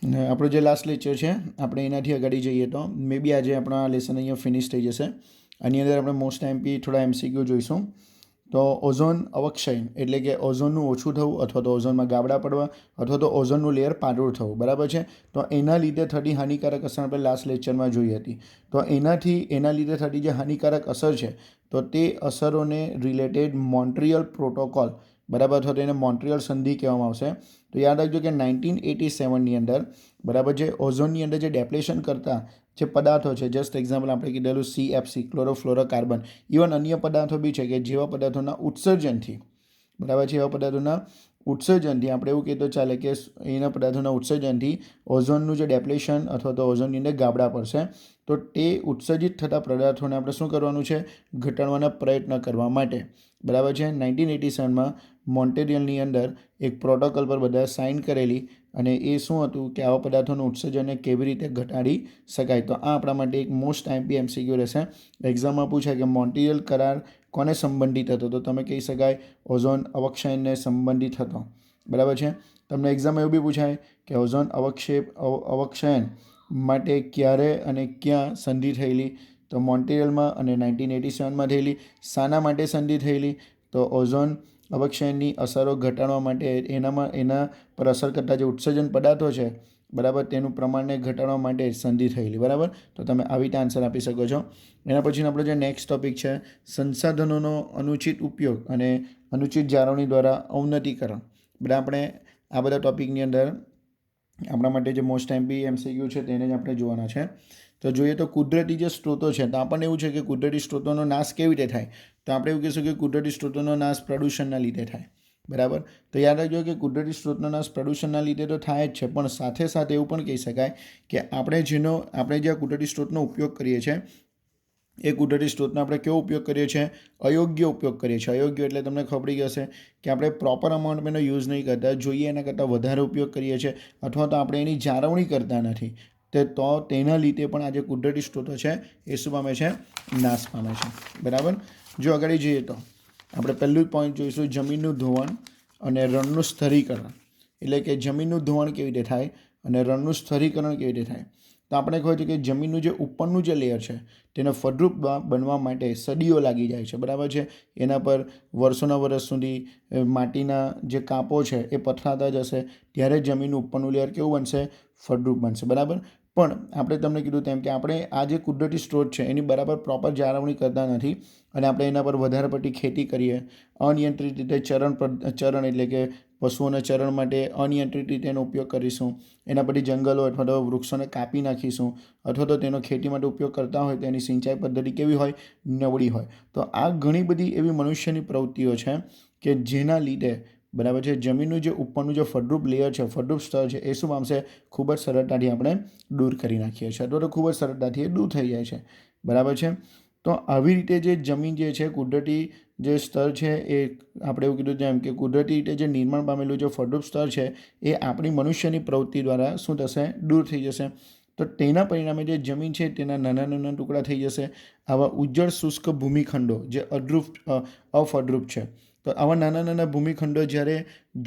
આપણો જે last lecture છે આપણે એનાથી આગળ જઈએ તો મે બી આજે આપણો આ લેસન અહીંયા ફિનિશ થઈ જશે. આની અંદર આપણે મોસ્ટ એમપી થોડા એમસીક્યુ જોઈશું. તો ઓઝોન અવક્ષય એટલે કે ઓઝોનનું ઓછું થવું અથવા તો ઓઝોનમાં ગાબડા પડવા અથવા તો ઓઝોનનું લેયર પાતળું થવું, બરાબર છે. તો એના લીધે થતી હાનિકારક અસર આપણે લાસ્ટ લેક્ચરમાં જોઈ હતી. તો એના લીધે થતી જે હાનિકારક અસર છે તો તે અસરોને રિલેટેડ મોન્ટ્રિયલ પ્રોટોકોલ, બરાબર, અથવા તો એને મોન્ટ્રિયલ સંધિ કહેવામાં આવશે. તો યાદ રાખજો કે 1987ની અંદર, બરાબર છે, ઓઝોનની અંદર જે ડેપ્લેશન કરતા જે પદાર્થો છે, જસ્ટ એક્ઝામ્પલ આપણે કીધેલું CFC, ક્લોરોફ્લોરોકાર્બન, ઇવન અન્ય પદાર્થો બી છે કે જેવા પદાર્થોના ઉત્સર્જનથી, બરાબર છે, એવા પદાર્થોના ઉત્સર્જનથી આપણે એવું કહીએ તો ચાલે કે એના પદાર્થોના ઉત્સર્જનથી ઓઝોનનું જે ડેપ્લેશન અથવા તો ઓઝોનની અંદર ગાબડા પડશે. તો તે ઉત્સર્જિત થતા પદાર્થોને આપણે શું કરવાનું છે? ઘટાડવાના પ્રયત્ન કરવા માટે, બરાબર છે. 1987માં મોન્ટ્રિયલની અંદર એક પ્રોટોકોલ પર બધા સાઇન કરેલી અને એ શું હતું કે આવા પદાર્થોનું ઉત્સર્જનને કેવી રીતે ઘટાડી શકાય. તો આ આપણા માટે એક મોસ્ટ એમસીક્યુ રહેશે. એક્ઝામમાં પૂછાય કે મોન્ટ્રિયલ કરાર કોને સંબંધિત હતો? તો તમે કહી શકાય ઓઝોન અવક્ષયને સંબંધિત હતો, બરાબર છે. તમને એક્ઝામમાં એવું બી પૂછાય કે ઓઝોન અવક્ષયન માટે ક્યારે અને ક્યાં સંધિ થયેલી? તો મોન્ટ્રિયલમાં અને 1987માં થયેલી. શાના માટે સંધિ થયેલી? તો ઓઝોન અવક્ષયની અસરો ઘટાડવા માટે એના પર અસર કરતા જે ઉત્સર્જન પદાર્થો છે, બરાબર, તેનું પ્રમાણને ઘટાડવા માટે સંધિ થયેલી, બરાબર. તો તમે આવી રીતે આન્સર આપી શકો છો. એના પછીનો આપણો જે નેક્સ્ટ ટોપિક છે સંસાધનોનો અનુચિત ઉપયોગ અને અનુચિત જાળવણી દ્વારા ઔન્નતીકરણ. બરાબર, આપણે આ બધા ટોપિકની અંદર આપણા માટે જે મોસ્ટ એમસીક્યુ છે તેને જ આપણે જોવાના છે. તો જોઈએ તો કુદરતી જે સ્ત્રોતો છે, તો આપણને એવું છે કે કુદરતી સ્ત્રોતોનો નાશ કેવી રીતે થાય? તો આપણે એવું કહીશું કે કુદરતી સ્ત્રોતોનો નાશ પ્રદૂષણના લીધે થાય, બરાબર. તો યાદ રાખજો કે કુદરતી સ્ત્રોતનો નાશ પ્રદૂષણના લીધે તો થાય જ છે, પણ સાથે સાથે એવું પણ કહી શકાય કે આપણે જે કુદરતી સ્ત્રોતનો ઉપયોગ કરીએ છીએ એ કુદરતી સ્ત્રોતનો આપણે કેવો ઉપયોગ કરીએ છીએ? અયોગ્ય ઉપયોગ કરીએ છીએ. અયોગ્ય એટલે તમને ખબર પડી ગઈ હશે કે આપણે પ્રોપર અમાઉન્ટમાં એનો યુઝ નહીં કરતા, જોઈએ એના કરતાં વધારે ઉપયોગ કરીએ છીએ અથવા તો આપણે એની જાળવણી કરતા નથી. તો તેના લીધે પણ આ જે કુદરતી સ્ત્રોતો છે એ શું પામે છે? નાશ પામે છે, બરાબર. જો આગળ જઈએ તો આપણે પહેલું જ પોઈન્ટ જોઈશું જમીનનું ધોવાણ અને રણનું સ્થળીકરણ. એટલે કે જમીનનું ધોવાણ કેવી રીતે થાય અને રણનું સ્થળીકરણ કેવી રીતે થાય? તો આપણે કહે છે કે જમીનનું જે ઉપરનું જે લેયર છે તેને ફળદ્રુપ બનવા માટે સદીઓ લાગી જાય છે, બરાબર છે. એના પર વર્ષોના વર્ષ સુધી માટીના જે કાપો છે એ પથરાતા જશે, ત્યારે જમીનનું ઉપરનું લેયર કેવું બનશે? ફળદ્રુપ બનશે, બરાબર. પણ આપણે તમને કીધું તેમ કે આપણે આ જે કુદરતી સ્ત્રોત છે એની બરાબર પ્રોપર જાળવણી કરતા નથી અને આપણે એના પર વધારે પડતી ખેતી કરીએ, અનિયંત્રિત રીતે ચરણ એટલે કે પશુઓના ચરણ માટે અનિયંત્રિત રીતે એનો ઉપયોગ કરીશું, એના પરથી જંગલો અથવા તો વૃક્ષોને કાપી નાખીશું અથવા તો તેનો ખેતી માટે ઉપયોગ કરતા હોય તો એની સિંચાઈ પદ્ધતિ કેવી હોય? નબળી હોય. તો આ ઘણી બધી એવી મનુષ્યની પ્રવૃત્તિઓ છે કે જેના લીધે, બરાબર છે, જમીનનું જે ઉપરનું જે ફળદ્રુપ લેયર છે, ફળદ્રુપ સ્તર છે એ શું પામશે? ખૂબ જ સરળતાથી આપણે દૂર કરી નાખીએ છીએ અથવા તો ખૂબ જ સરળતાથી એ દૂર થઈ જાય છે, બરાબર છે. તો આવી રીતે જે જમીન જે છે, કુદરતી જે સ્તર છે એ આપણે એવું કીધું જેમ કે કુદરતી રીતે જે નિર્માણ પામેલું જે ફળદ્રુપ સ્તર છે એ આપણી મનુષ્યની પ્રવૃત્તિ દ્વારા શું થશે? દૂર થઈ જશે. તો તેના પરિણામે જે જમીન છે તેના નાના નાના ટુકડા થઈ જશે. આવા ઉજ્જળ શુષ્ક ભૂમિખંડો જે અફળદ્રુપ છે, તો આવા નાના નાના ભૂમિખંડો જ્યારે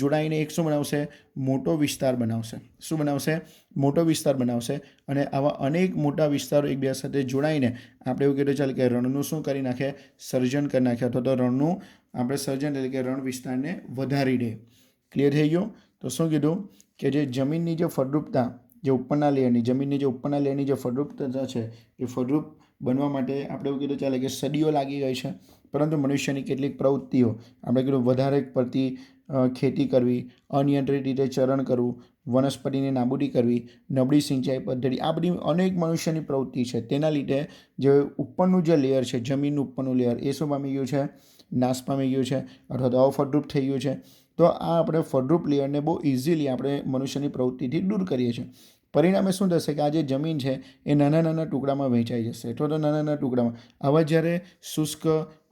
જોડાઈને એક શું બનાવશે? મોટો વિસ્તાર બનાવશે. શું બનાવશે? મોટો વિસ્તાર બનાવશે. અને આવા અનેક મોટા વિસ્તારો એકબીજા સાથે જોડાઈને આપણે એવું કહીએ ચાલે કે રણનું શું કરી નાખે? સર્જન કરી નાખે અથવા તો રણનું આપણે સર્જન એટલે કે રણ વિસ્તારને વધારી દે. ક્લિયર થઈ ગયું? તો શું કીધું કે જે જમીનની જે ફળદ્રુપતા, જે ઉપરના લેયરની જમીનની જે ઉપરના લેયરની જે ફળદ્રુપતા છે એ ફળદ્રુપ બનવા માટે આપણે એવું કીધું ચાલે કે સદીઓ લાગી ગઈ છે. પરંતુ મનુષ્યની કેટલીક પ્રવૃત્તિઓ, આપણે કીધું વધારે પડતી ખેતી કરવી, અનિયંત્રિત રીતે ચરણ કરવું, વનસ્પતિની નાબૂદી કરવી, નબળી સિંચાઈ પદ્ધતિ, આ બધી અનેક મનુષ્યની પ્રવૃત્તિ છે. તેના લીધે જે ઉપરનું જે લેયર છે, જમીનનું ઉપરનું લેયર એ શું પામી ગયું છે? નાશ પામી ગયું છે અથવા તો અફળદ્રુપ થઈ ગયું છે. તો આ આપણે ફળદ્રુપ લેયરને બહુ ઇઝીલી આપણે મનુષ્યની પ્રવૃત્તિથી દૂર કરીએ છીએ. પરિણામે શું થશે કે આ જે જમીન છે એ નાના નાના ટુકડામાં વહેંચાઈ જશે અથવા તો નાના નાના ટુકડામાં આવા જ્યારે શુષ્ક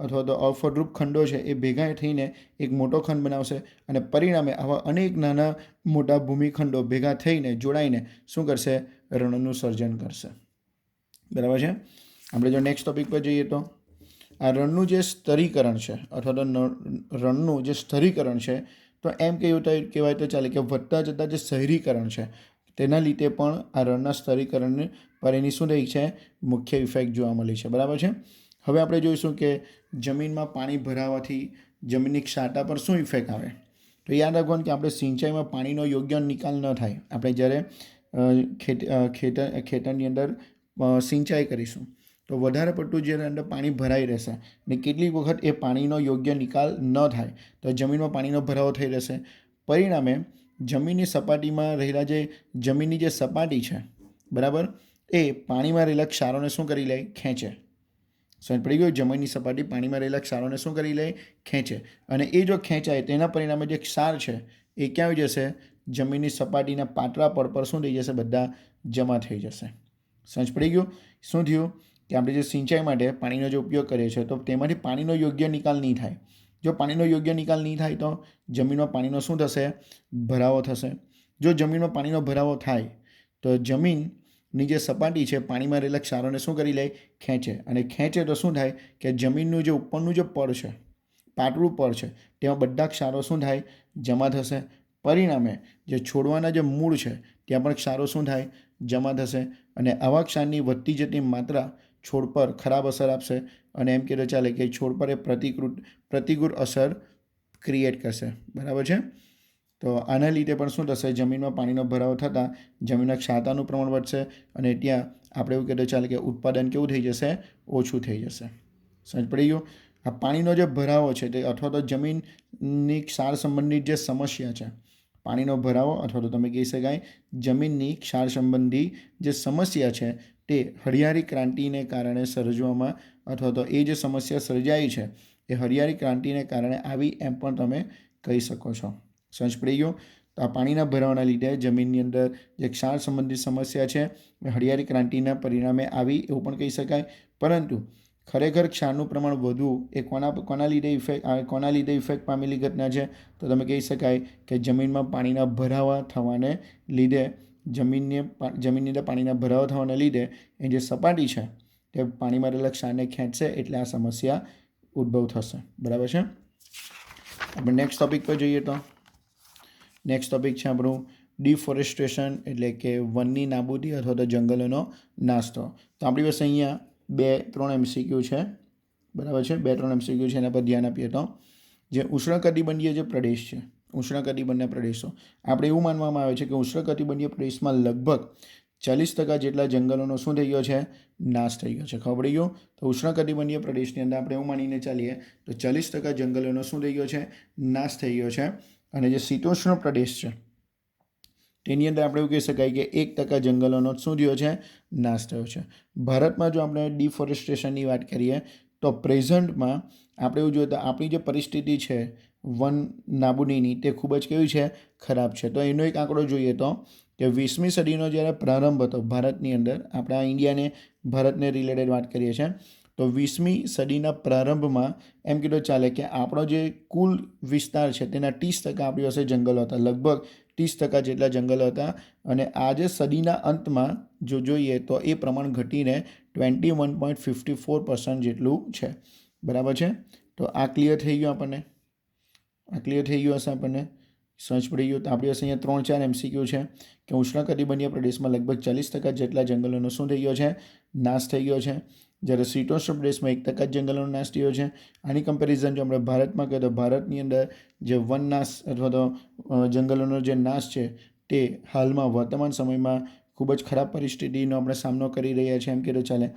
અથવા તો અફળદ્રુપ ખંડો છે એ ભેગા થઈને એક મોટો ખંડ બનાવશે અને પરિણામે આવા અનેક નાના મોટા ભૂમિખંડો ભેગા થઈને જોડાઈને શું કરશે? રણનું સર્જન કરશે, બરાબર છે. આપણે જો નેક્સ્ટ ટોપિક પર જઈએ તો આ રણનું જે સ્તરીકરણ છે અથવા તો રણનું જે સ્તરીકરણ છે તો એમ કહેવાય તો ચાલે કે વધતા જતાં જે શહેરીકરણ છે તેના લીધે પણ આ રણના સ્તરીકરણ પર એની શું થઈ છે, મુખ્ય ઇફેક્ટ જોવા મળી છે. બરાબર છે. હવે આપણે જોઈશું કે જમીનમાં પાણી ભરાવાથી જમીનની ક્ષારતા પર શું ઇફેક્ટ આવે. તો યાદ રાખવાનું કે આપણે સિંચાઈમાં પાણીનો યોગ્ય નિકાલ ન થાય. આપણે જ્યારે ખેતરની અંદર સિંચાઈ કરીશું તો વધારે પડતું જ્યારે અંદર પાણી ભરાઈ રહેશે ને કેટલીક વખત એ પાણીનો યોગ્ય નિકાલ ન થાય તો જમીનમાં પાણીનો ભરાવો થઈ રહેશે. પરિણામે જમીનની સપાટીમાં રહેલા જમીનની જે સપાટી છે, બરાબર, એ પાણીમાં રહેલા ક્ષારોને શું કરી લે, ખેંચે. સમજ પડી ગયું. જમીનની સપાટી પાણીમાં રહેલા ક્ષારોને શું કરી લે, ખેંચે. અને એ જો ખેંચાય તેના પરિણામે જે ક્ષાર છે એ ક્યાં આવી જશે, જમીનની સપાટીના પાતળા પડ પર શું થઈ જશે, બધા જમા થઈ જશે. સમજ પડી ગયું. શું થયું કે આપણે જે સિંચાઈ માટે પાણીનો જે ઉપયોગ કરીએ છીએ તો તેમાંથી પાણીનો યોગ્ય નિકાલ નહીં થાય. જો પાણીનો યોગ્ય નિકાલ નહીં થાય તો જમીનમાં પાણીનો શું થશે, ભરાવો થશે. જો જમીનમાં પાણીનો ભરાવો થાય તો જમીનની જે સપાટી છે પાણીમાં રહેલા ક્ષારોને શું કરી લે, ખેંચે. અને ખેંચે તો શું થાય કે જમીનનું જે ઉપરનું જે પડ છે, પાતળું પડ છે, તેમાં બધા ક્ષારો શું થાય, જમા થશે. પરિણામે જે છોડવાના જે મૂળ છે ત્યાં પણ ક્ષારો શું થાય, જમા થશે. અને આવા ક્ષારની વધતી જતી માત્રા છોડ પર ખરાબ અસર આપશે અને એમ કહેતો ચાલે કે છોડ પર એ પ્રતિકૂળ અસર ક્રિએટ કરશે. બરાબર છે. તો આના લીધે પણ શું થશે, જમીનમાં પાણીનો ભરાવો થતાં જમીનના ક્ષારતાનું પ્રમાણ વધશે અને ત્યાં આપણે એવું કહેતો ચાલે કે ઉત્પાદન કેવું થઈ જશે, ઓછું થઈ જશે. સમજ પડી ગયું. આ પાણીનો જે ભરાવો છે તે અથવા તો જમીનની ક્ષાર સંબંધિત જે સમસ્યા છે, પાણીનો ભરાવો અથવા તો તમે કહી શકાય જમીનની ક્ષાર સંબંધી જે સમસ્યા છે તે હરિયાળી ક્રાંતિને કારણે સર્જવામાં અથવા તો એ જે સમસ્યા સર્જાઈ છે એ હરિયાળી ક્રાંતિને કારણે આવી એમ પણ તમે કહી શકો છો. સમજ પડી ગયો. તો આ પાણીના ભરાવાના લીધે જમીનની અંદર જે ક્ષાર સંબંધિત સમસ્યા છે એ હરિયાળી ક્રાંતિના પરિણામે આવી એવું પણ કહી શકાય. પરંતુ ખરેખર ક્ષારનું પ્રમાણ વધવું એ કોના લીધે ઇફેક્ટ પામેલી ઘટના છે, તો તમે કહી શકાય કે જમીનમાં પાણીના ભરાવા થવાને લીધે જમીનની અંદર પાણીના ભરાવા થવાને લીધે એ જે સપાટી છે તે પાણીમાં રહેલા ક્ષારને ખેંચશે એટલે આ સમસ્યા ઉદ્ભવ થશે. બરાબર છે. આપણે નેક્સ્ટ ટોપિક પર જઈએ તો નેક્સ્ટ ટોપિક છે આપણું ડિફોરેસ્ટેશન એટલે કે વનની નાબૂદી અથવા તો જંગલોનો નાશ થવો. તો આપણી પાસે અહીંયા 2-3 MCQ છે. બરાબર છે. 2-3 MCQ છે, એના પર ધ્યાન આપીએ તો જે ઉષ્ણકટિબંધીય જે પ્રદેશ છે, ઉષ્ણકટિબંધના પ્રદેશો, આપણે એવું માનવામાં આવે છે કે ઉષ્ણકટિબંધીય પ્રદેશમાં લગભગ 40% જેટલા જંગલોનો શું થઈ ગયો છે, નાશ થઈ ગયો છે. ખબર પડી ગયો. તો ઉષ્ણકટિબંધીય પ્રદેશની અંદર આપણે એવું માનીને ચાલીએ તો 40% જંગલોનો શું થઈ ગયો છે, નાશ થઈ ગયો છે. અને જે શીતોષ્ણ પ્રદેશ છે તેની અંદર આપણે એવું કહી શકાય કે 1% જંગલોનો શું થયો છે, નાશ થયો છે. ભારતમાં જો આપણે ડિફોરેસ્ટેશનની વાત કરીએ તો પ્રેઝન્ટમાં આપણે એવું જોઈએ તો આપણી જે પરિસ્થિતિ છે વન નાબૂદીની તે ખૂબ જ કેવી છે, ખરાબ છે. તો એનો એક આંકડો જોઈએ તો કે 20મી સદીનો જ્યારે પ્રારંભ હતો ભારતની અંદર, આપણે આ ભારતને રિલેટેડ વાત કરીએ છીએ, તો 20મી સદીના પ્રારંભમાં એમ કીધું ચાલે કે આપણો જે કુલ વિસ્તાર છે તેના 30% આપણી પાસે જંગલો હતા, લગભગ 30% જેટલા જંગલો હતા. અને આજે સદીના અંતમાં જો જોઈએ તો એ પ્રમાણ ઘટીને 21.54% જેટલું છે. બરાબર છે. તો આ ક્લિયર થઈ ગયું આપણને, આ ક્લિયર થઈ ગયું હશે આપણને, સમજ પડી ગયું. તો આપણી પાસે અહીંયા 3-4 MCQ છે કે ઉષ્ણકટિબંધીય પ્રદેશમાં લગભગ 40% જેટલા જંગલોનો શું થઈ ગયો છે, નાશ થઈ ગયો છે. જ્યારે શીતોષ્ણ પ્રદેશમાં 1% જંગલોનો નાશ થયો છે. આની કમ્પેરિઝન જો આપણે ભારતમાં કહીએ તો ભારતની અંદર જે વનનાશ અથવા તો જંગલોનો જે નાશ છે તે હાલમાં વર્તમાન સમયમાં ખૂબ જ ખરાબ પરિસ્થિતિનો આપણે સામનો કરી રહ્યા છીએ એમ કહેતો ચાલે.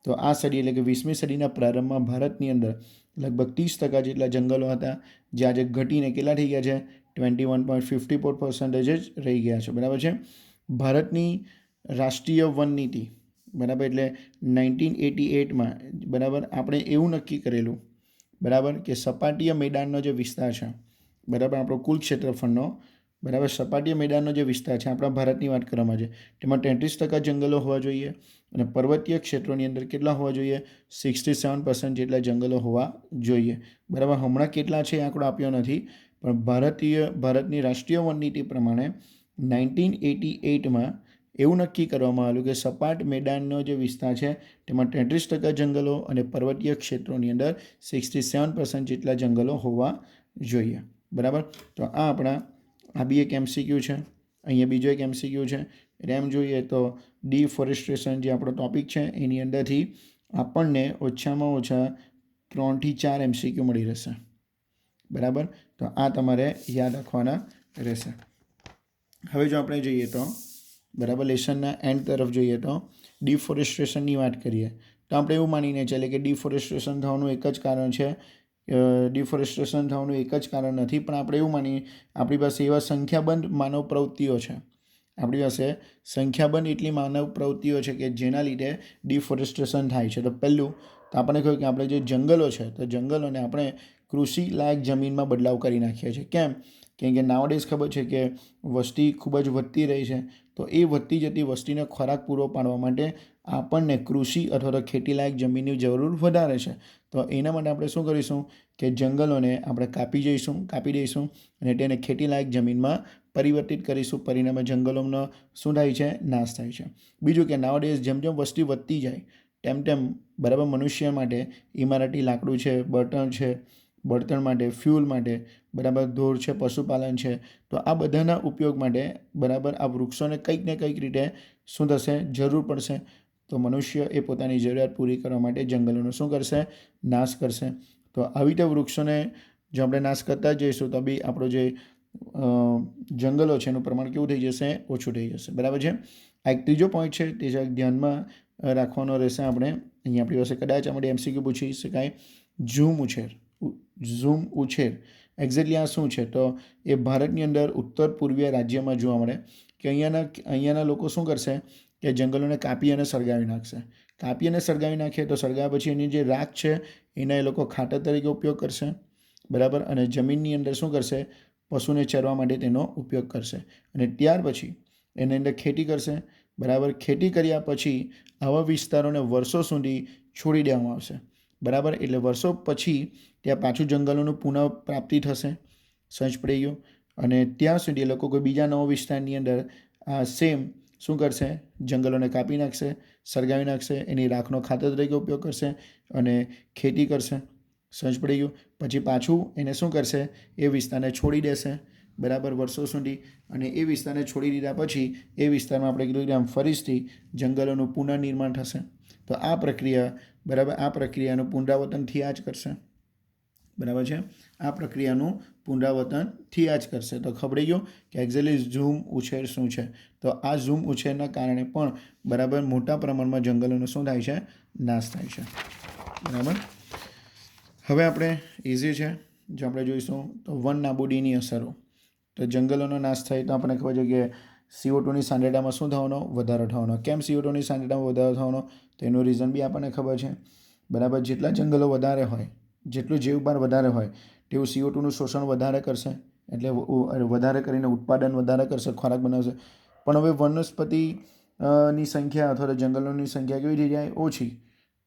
તો આ સદી એટલે કે 20મી સદીના પ્રારંભમાં ભારતની અંદર લગભગ 30% જેટલા જંગલો હતા, જે આજે ઘટીને કેટલા થઈ ગયા છે, 21.54% જ રહી ગયા છે. બરાબર છે. ભારતની રાષ્ટ્રીય વન નીતિ, બરાબર, એટલે 1988માં બરાબર આપણે એવું નક્કી કરેલું, બરાબર, કે સપાટીય મેદાનનો જે વિસ્તાર છે, બરાબર, આપણો કુલ ક્ષેત્રફળનો, બરાબર, સપાટીય મેદાનનો જે વિસ્તાર છે આપણા ભારતની વાત કરવામાં છે તેમાં 33% જંગલો હોવા જોઈએ અને પર્વતીય ક્ષેત્રોની અંદર કેટલા હોવા જોઈએ, 67% જેટલા જંગલો હોવા જોઈએ. બરાબર. હમણાં કેટલા છે એ આંકડો આપ્યો નથી, પણ ભારતની રાષ્ટ્રીય વન નીતિ પ્રમાણે 1988માં એવું નક્કી કરવામાં આવ્યું કે સપાટ મેદાનનો જે વિસ્તાર છે તેમાં 33% જંગલો અને પર્વતીય ક્ષેત્રોની અંદર 67% જેટલા જંગલો હોવા જોઈએ. બરાબર. તો આ બી એક MCQ છે. અહીંયા બીજો એક MCQ છે. એટલે એમ જોઈએ તો ડિફોરેસ્ટેશન જે આપણો ટોપિક છે એની અંદરથી આપણને ઓછામાં ઓછા 3 થી 4 MCQ મળી રહેશે. બરાબર, તો આ તમારે યાદ રાખવાના રહેશે. હવે જો આપણે જોઈએ તો બરાબર લેસનના એન્ડ તરફ જોઈએ તો ડિફોરેસ્ટેશનની વાત કરીએ તો આપણે એવું માનીને ચાલીએ કે ડિફોરેસ્ટેશન થવાનું એક જ કારણ છે. ડિફોરેસ્ટેશન થવાનું એક જ કારણ નથી, પણ આપણે એવું માનીએ આપણી પાસે એવા સંખ્યાબંધ માનવ પ્રવૃત્તિઓ છે. આપણી પાસે સંખ્યાબંધ એટલી માનવ પ્રવૃત્તિઓ છે કે જેના લીધે ડિફોરેસ્ટેશન થાય છે. તો પહેલું તો આપણને કહ્યું કે આપણે જે જંગલો છે તો જંગલોને આપણે કૃષિ લાયક જમીનમાં બદલાવ કરી નાખીએ છીએ. કેમ કે નાવડેઝ ખબર છે કે વસ્તી ખૂબ જ વધતી રહી છે. તો એ વધતી જતી વસ્તીને ખોરાક પૂરો પાડવા માટે આપણને કૃષિ અથવા તો ખેતીલાયક જમીનની જરૂર વધારે છે. તો એના માટે આપણે શું કરીશું કે જંગલોને આપણે કાપી દઈશું અને તેને ખેતીલાયક જમીનમાં પરિવર્તિત કરીશું. પરિણામે જંગલોનો શું થાય છે? નાશ થાય છે. બીજું કે નાવડેઝ જેમ જેમ વસ્તી વધતી જાય તેમ બરાબર મનુષ્ય માટે ઇમારતી લાકડું છે, બળતણ માટે, ફ્યુલ માટે, બરાબર ધોર છે, પશુપાલન છે. તો આ બધાના ઉપયોગ માટે બરાબર આ વૃક્ષોને કંઈક ને કંઈક રીતે શું થશે? જરૂર પડશે. તો મનુષ્ય એ પોતાની જરૂરિયાત પૂરી કરવા માટે જંગલોનો શું કરશે? નાશ કરશે. તો આવી રીતે વૃક્ષોને જો આપણે નાશ કરતા જઈશું તો બી આપણો જે જંગલો છે એનું પ્રમાણ કેવું થઈ જશે? ઓછું થઈ જશે. બરાબર છે. આ એક ત્રીજો પોઈન્ટ છે તે જરાક ધ્યાનમાં રાખવાનો રહેશે. આપણે અહીંયા આપણી પાસે કદાચ આપણે MCQ પૂછી શકાય. ઝૂમ ઉછેર એક્ઝેક્ટલી આ શું છે? તો એ ભારતની અંદર ઉત્તર પૂર્વીય રાજ્યમાં જોવા મળે કે અહીંયાના લોકો શું કરશે કે જંગલોને કાપી અને સળગાવી નાખશે. તો સળગાવ્યા પછી એની જે રાખ છે એના એ લોકો ખાતર તરીકે ઉપયોગ કરશે. બરાબર, અને જમીનની અંદર શું કરશે? પશુને ચરવા માટે તેનો ઉપયોગ કરશે. અને ત્યાર પછી એની અંદર ખેતી કરશે. બરાબર, ખેતી કર્યા પછી આવા વિસ્તારોને વર્ષો સુધી છોડી દેવામાં આવશે. બરાબર, એટલે વર્ષો પછી ત્યાં પાછું જંગલોનું પુનઃપ્રાપ્તિ થશે. સમજ પડી ગયું? અને ત્યાં સુધી એ લોકો કોઈ બીજા નવા વિસ્તારની અંદર સેમ શું કરશે? જંગલોને કાપી નાખશે, સળગાવી નાખશે, એની રાખનો ખાતર તરીકે ઉપયોગ કરશે અને ખેતી કરશે. સમજ પડી ગયું? પછી પાછું એને શું કરશે? એ વિસ્તારને છોડી દેશે. બરાબર, વર્ષો સુધી. અને એ વિસ્તારને છોડી દીધા પછી એ વિસ્તારમાં આપણે કીધું કે આમ ફરીથી જંગલોનું પુનર્નિર્માણ થશે. તો આ પ્રક્રિયાનું પુનરાવર્તન થયા જ કરશે. બરાબર છે. આ પ્રક્રિયાનું પુનરાવર્તન થયા જ કરશે. તો ખબર ગયો કે એક્ઝેક્ટલી ઝૂમ ઉછેર શું છે? તો આ ઝૂમ ઉછેરના કારણે પણ બરાબર મોટા પ્રમાણમાં જંગલોનો શું થાય છે? નાશ થાય છે. બરાબર, હવે આપણે ઇઝી છે જો આપણે જોઈશું તો વન નાબૂદીની અસરો. તો જંગલોનો નાશ થાય તો આપણને ખબર છે કે CO2ની સાંદ્રતામાં શું થવાનો? વધારો થવાનો. કેમ CO2ની સાંદ્રતામાં વધારો થવાનો? તો એનું રીઝન બી આપણને ખબર છે. બરાબર, જેટલા જંગલો વધારે હોય, જેટલું જીવભાર વધારે હોય તેવું CO2નું શોષણ વધારે કરશે. એટલે વધારે કરીને ઉત્પાદન વધારે કરશે, ખોરાક બનાવશે. પણ હવે વનસ્પતિની સંખ્યા અથવા તો જંગલોની સંખ્યા કેવી થઈ જાય? ઓછી.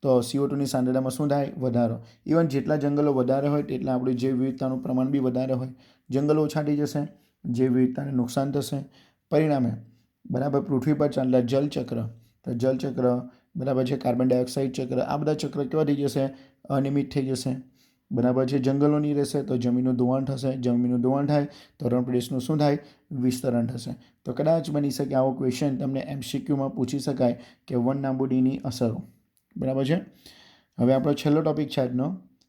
તો CO2ની સાંદ્રતામાં શું થાય? વધારો. ઇવન જેટલા જંગલો વધારે હોય તેટલા આપણી જૈવ વિવિધતાનું પ્રમાણ બી વધારે હોય. જંગલો ઓછા થઈ જશે, જૈવ વિવિધતાને નુકસાન થશે. પરિણામે બરાબર પૃથ્વી પર ચાલતા જલચક્ર, બરાબર છે, કાર્બન ડાયોક્સાઇડ ચક્ર, આ બધા ચક્ર કેવા થઈ જશે? અનિયમિત થઈ જશે. બરાબર છે. જંગલો નહીં રહેશે તો જમીનનું ધોવાણ થશે. જમીનનું ધોવાણ થાય તો રણપ્રદેશનું શું થાય? વિસ્તરણ થશે. તો કદાચ બની શકે આવો ક્વેશ્ચન તમને MCQમાં પૂછી શકાય કે વન નાબૂદીની અસરો. બરાબર છે. હવે આપણો છેલ્લો ટોપિક છે આજનો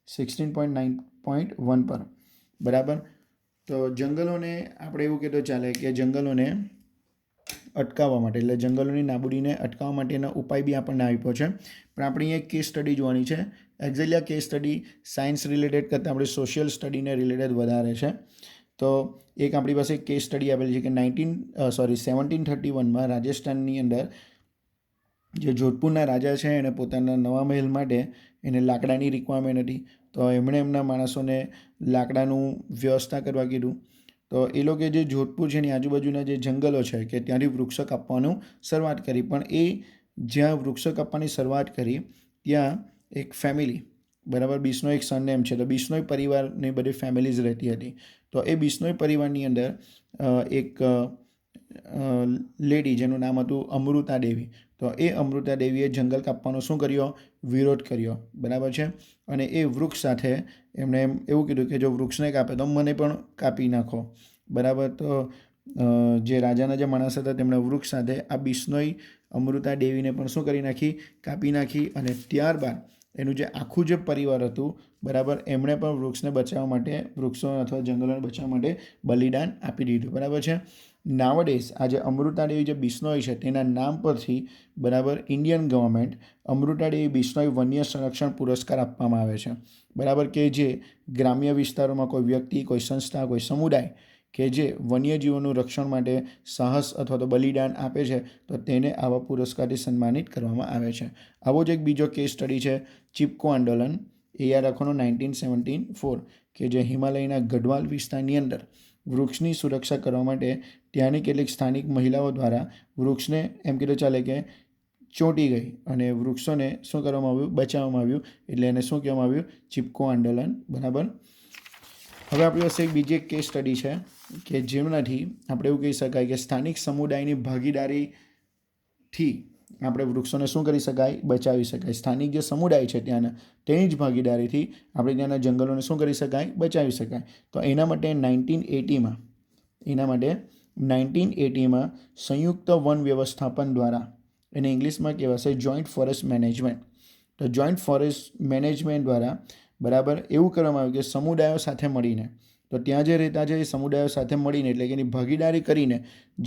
16.9.1 પર. બરાબર, તો જંગલોને આપણે એવું કહેતો ચાલે કે જંગલોને અટકાવવા માટે, એટલે જંગલોની નાબૂદીને અટકાવવા માટેના ઉપાય બી આપણને આપ્યો છે. પણ આપણે અહીંયા કેસ સ્ટડી જોવાની છે. એક્ઝેક્ટલી આ કેસ સ્ટડી સાયન્સ રિલેટેડ કરતાં આપણે સોશિયલ સ્ટડીને રિલેટેડ વધારે છે. તો એક આપણી પાસે કેસ સ્ટડી આપેલી છે કે 1731માં રાજસ્થાનની અંદર જે જોધપુરના રાજા છે એને પોતાના નવા મહેલ માટે એને લાકડાની રિક્વાયરમેન્ટ હતી. તો એમણે એમના માણસોને લાકડાનું વ્યવસ્થા કરવા કીધું. તો એ લોકો જે જોધપુર છે એની આજુબાજુના જે જંગલો છે કે ત્યાંથી વૃક્ષો કાપવાનું શરૂઆત કરી. પણ એ જ્યાં વૃક્ષો કાપવાની શરૂઆત કરી ત્યાં એક ફેમિલી, બરાબર, બિશ્નોઈ સરનેમ છે, તો બિશ્નોઈ પરિવારની બધી ફેમિલીઝ રહેતી હતી. તો એ બિશ્નોઈ પરિવારની અંદર એક લેડી જેનું નામ હતું અમૃતા દેવી. તો એ અમૃતા દેવીએ જંગલ કાપવાનો શું કર્યો? વિરોધ કર્યો. બરાબર છે. અને એ વૃક્ષ સાથે એમણે એવું કીધું કે જો વૃક્ષને કાપે તો મને પણ કાપી નાખો. બરાબર, તો જે રાજાના જે માણસ હતા તેમણે વૃક્ષ સાથે આ બિશ્નોઈ અમૃતા દેવીને પણ શું કરી નાખી, કાપી નાખી. અને ત્યારબાદ એનું જે આખું જે પરિવાર હતું બરાબર, એમણે પણ વૃક્ષને બચાવવા માટે, વૃક્ષો અથવા જંગલોને બચાવવા માટે બલિદાન આપી દીધું. બરાબર છે. નાવડેઝ આ જે અમૃતા દેવી જે બિશ્નોઈ છે તેના નામ પરથી બરાબર ઇન્ડિયન ગવર્મેન્ટ અમૃતા દેવી બિશ્નોઈ વન્ય સંરક્ષણ પુરસ્કાર આપવામાં આવે છે. બરાબર, કે જે ગ્રામ્ય વિસ્તારોમાં કોઈ વ્યક્તિ, કોઈ સંસ્થા, કોઈ સમુદાય કે જે વન્યજીવોનું રક્ષણ માટે સાહસ અથવા તો બલિદાન આપે છે તો તેને આવા પુરસ્કારથી સન્માનિત કરવામાં આવે છે. આવો જ એક બીજો કેસ સ્ટડી છે ચિપકો આંદોલન, એ યાદ રાખવાનું 1974, કે જે હિમાલયના ગઢવાલ વિસ્તારની અંદર વૃક્ષની સુરક્ષા કરવા માટે ત્યાંની કેટલીક સ્થાનિક મહિલાઓ દ્વારા વૃક્ષને એમ કીધું ચાલે કે ચોંટી ગઈ અને વૃક્ષોને શું કરવામાં આવ્યું, બચાવવામાં આવ્યું. એટલે એને શું કહેવામાં આવ્યું, ચિપકો આંદોલન. બરાબર. હવે આપણી પાસે એક બીજી એક કેસ સ્ટડી છે કે જેમનાથી આપણે એવું કહી શકાય કે સ્થાનિક સમુદાયની ભાગીદારીથી આપણે વૃક્ષોને શું કરી શકાય, બચાવી શકાય. સ્થાનિક જે સમુદાય છે ત્યાંના તેની જ ભાગીદારીથી આપણે ત્યાંના જંગલોને શું કરી શકાય, બચાવી શકાય. તો એના માટે 1980માં સંયુક્ત વન વ્યવસ્થાપન દ્વારા, એને ઇંગ્લિશમાં કહેવાશે જોઈન્ટ ફોરેસ્ટ મેનેજમેન્ટ. તો જોઈન્ટ ફોરેસ્ટ મેનેજમેન્ટ દ્વારા બરાબર એવું કરવામાં આવ્યું કે સમુદાયો સાથે મળીને, તો ત્યાં જે રહેતા છે એ સમુદાયો સાથે મળીને એટલે કે એની ભાગીદારી કરીને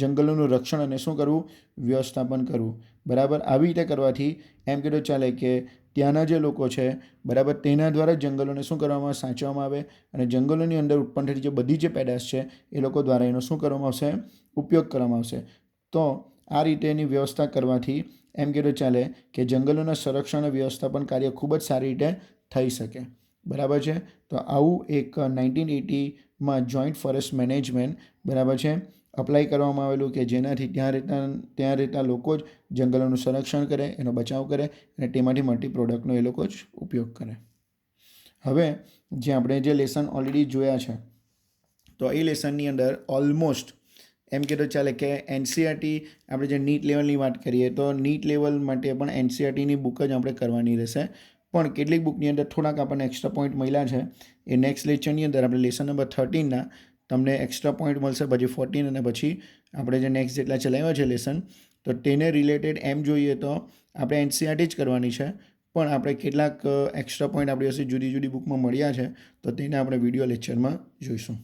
જંગલોનું રક્ષણ અને શું કરવું, વ્યવસ્થાપન કરવું. બરાબર. આવી રીતે કરવાથી એમ કીધું ચાલે કે ત્યાંના જે લોકો છે બરાબર તેના દ્વારા જંગલોને શું કરવામાં, સાચવવામાં આવે અને જંગલોની અંદર ઉત્પન્ન થતી જે બધી જે પેદાશ છે એ લોકો દ્વારા એનો શું કરવામાં આવશે, ઉપયોગ કરવામાં આવશે. તો આ રીતે એની વ્યવસ્થા કરવાથી એમ કીધું ચાલે કે જંગલોના સંરક્ષણ અને વ્યવસ્થાપન કાર્ય ખૂબ જ સારી રીતે થઈ શકે. બરાબર છે. તો આવું એક 1980માં જોઈન્ટ ફોરેસ્ટ મેનેજમેન્ટ બરાબર છે અપ્લાય કરવામાં આવેલું કે જેનાથી ત્યાં રહેતા લોકો જ જંગલોનું સંરક્ષણ કરે, એનો બચાવ કરે અને તેમાંથી મળતી પ્રોડક્ટનો એ લોકો જ ઉપયોગ કરે. હવે જે આપણે જે લેસન ઓલરેડી જોયા છે તો એ લેસનની અંદર ઓલમોસ્ટ એમ કહેતો ચાલે કે એનસીઆરટી, આપણે જે નીટ લેવલની વાત કરીએ તો નીટ લેવલ માટે પણ એનસીઆરટીની બુક જ આપણે કરવાની રહેશે. પણ કેટલીક બુકની અંદર થોડાક આપણને એક્સ્ટ્રા પોઈન્ટ મળ્યા છે. એ નેક્સ્ટ લેક્ચરની અંદર આપણે લેસન નંબર 13ના તમને એક્સ્ટ્રા પોઈન્ટ મળશે, પછી 14 અને પછી આપણે જે નેક્સ્ટ જેટલા ચલાવ્યા છે લેસન તો તેને રિલેટેડ એમ જોઈએ તો આપણે એનસીઆરટી જ કરવાની છે. પણ આપણે કેટલાક એક્સ્ટ્રા પોઈન્ટ આપણી પાસે જુદી જુદી બુકમાં મળ્યા છે તો તેને આપણે વિડીયો લેક્ચરમાં જોઈશું.